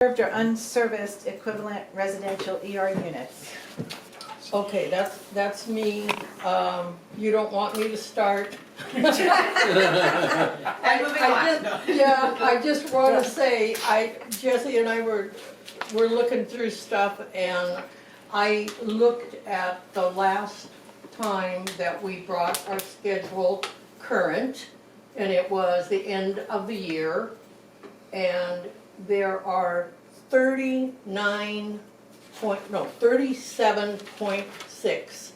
Reserved or unserviced equivalent residential ER units. Okay, that's me. You don't want me to start. And moving on. Yeah, I just want to say, Jesse and I were looking through stuff, and I looked at the last time that we brought our schedule current, and it was the end of the year, and there are 37.6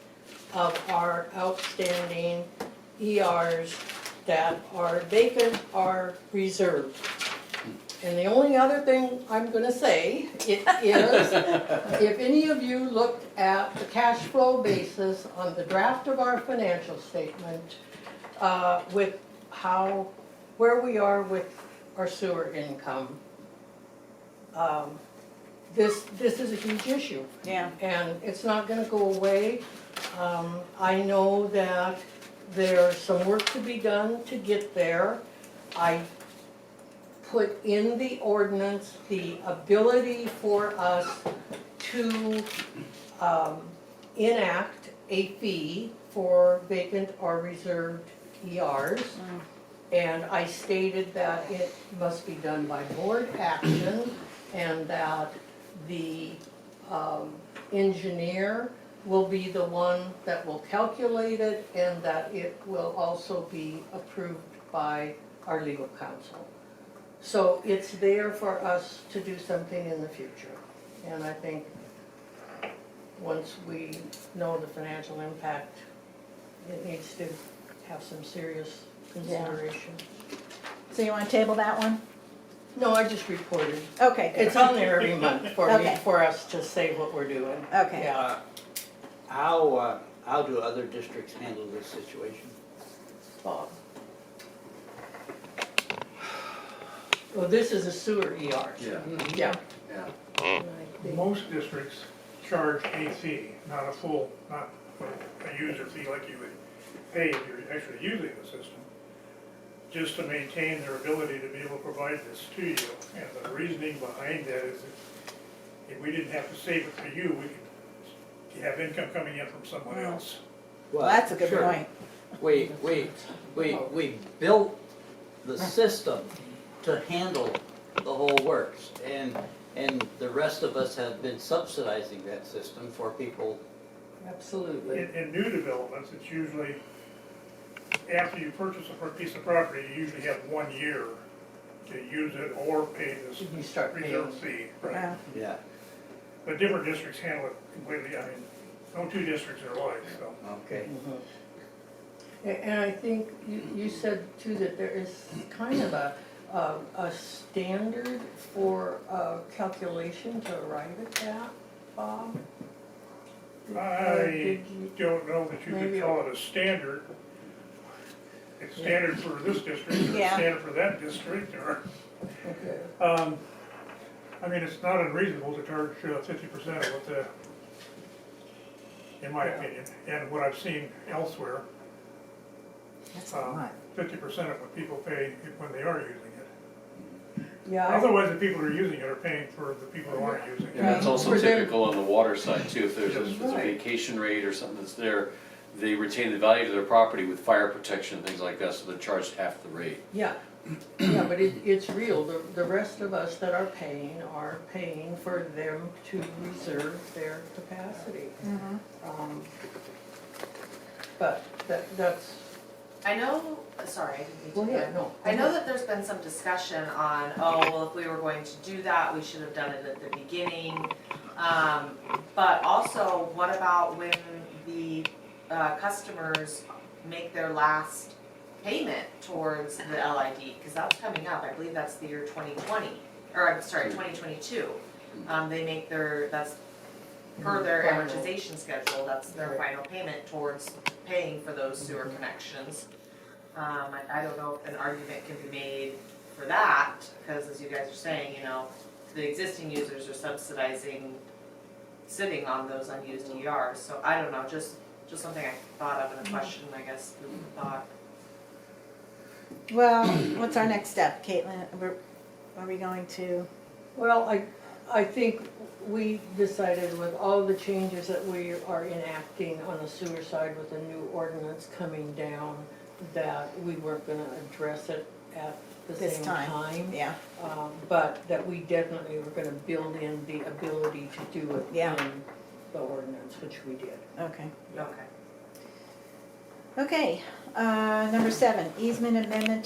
of our outstanding ERs that are vacant are reserved. And the only other thing I'm gonna say is, if any of you looked at the cash flow basis on the draft of our financial statement, with where we are with our sewer income, this is a huge issue. Yeah. And it's not gonna go away. I know that there's some work to be done to get there. I put in the ordinance the ability for us to enact a fee for vacant or reserved ERs. And I stated that it must be done by board action, and that the engineer will be the one that will calculate it, and that it will also be approved by our legal counsel. So it's there for us to do something in the future. And I think once we know the financial impact, it needs to have some serious consideration. So you want to table that one? No, I just reported. Okay, good. It's on there every month for me, Okay. for us to say what we're doing. Okay. Yeah. How do other districts handle this situation? Bob. Well, this is a sewer ER. Yeah. Yeah. Yeah. And I think- Most districts charge a fee, not a user fee like you would pay if you're actually using the system, just to maintain their ability to be able to provide this to you. And the reasoning behind that is if we didn't have to save it for you, we could have income coming in from someone else. Well, that's a good Sure. point. We built the system to handle the whole works, and the rest of us have been subsidizing that system for people. Absolutely. In new developments, it's usually, after you purchase a piece of property, you usually have 1 year to use it or pay this You start reserve paying. fee. Right. Yeah. Yeah. But different districts handle it completely, I mean, no two districts are alike, so. Okay. And I think you said too that there is kind of a standard for calculation to arrive at that, Bob? I Did you- don't know that you Maybe could call it a standard. It's standard for this district, or Yeah. standard for that district, or, Okay. I mean, it's not unreasonable to charge 50% of what in my opinion, and what I've seen elsewhere, That's a lot. 50% of what people pay when they are using it. Yeah. Otherwise, the people who are using it are paying for the people who aren't using And it. that's also For them- typical on the water side too, if there's a Right. vacation rate or something that's there, they retain the value of their property with fire protection and things like that, so they're charged half the rate. Yeah, yeah, but it's real. The rest of us that are paying for them to reserve their capacity. But that's, I know, sorry, I didn't mean to. go ahead, no. I know that there's been some discussion on, oh, well, if we were going to do that, we should have done it at the beginning. But also, what about when the customers make their last payment towards the LID? Because that's coming up, I believe that's the year 2020, or I'm sorry, 2022. They make that's per their Final. amortization schedule, that's their Right. final payment towards paying for those sewer connections. I don't know if an argument can be made for that, because as you guys are saying, you know, the existing users are subsidizing sitting on those unused ERs, so I don't know, just something I thought of in a question, I guess, food for thought. Well, what's our next step, Caitlin? Are we going to Well, I think we decided with all the changes that we are enacting on the sewer side with the new ordinance coming down, that we weren't gonna address it at the This same time. time. Yeah, But that we definitely were gonna build in the ability to do it Yeah. in the ordinance, which we did. okay. Okay. Okay, number 7, easement amendment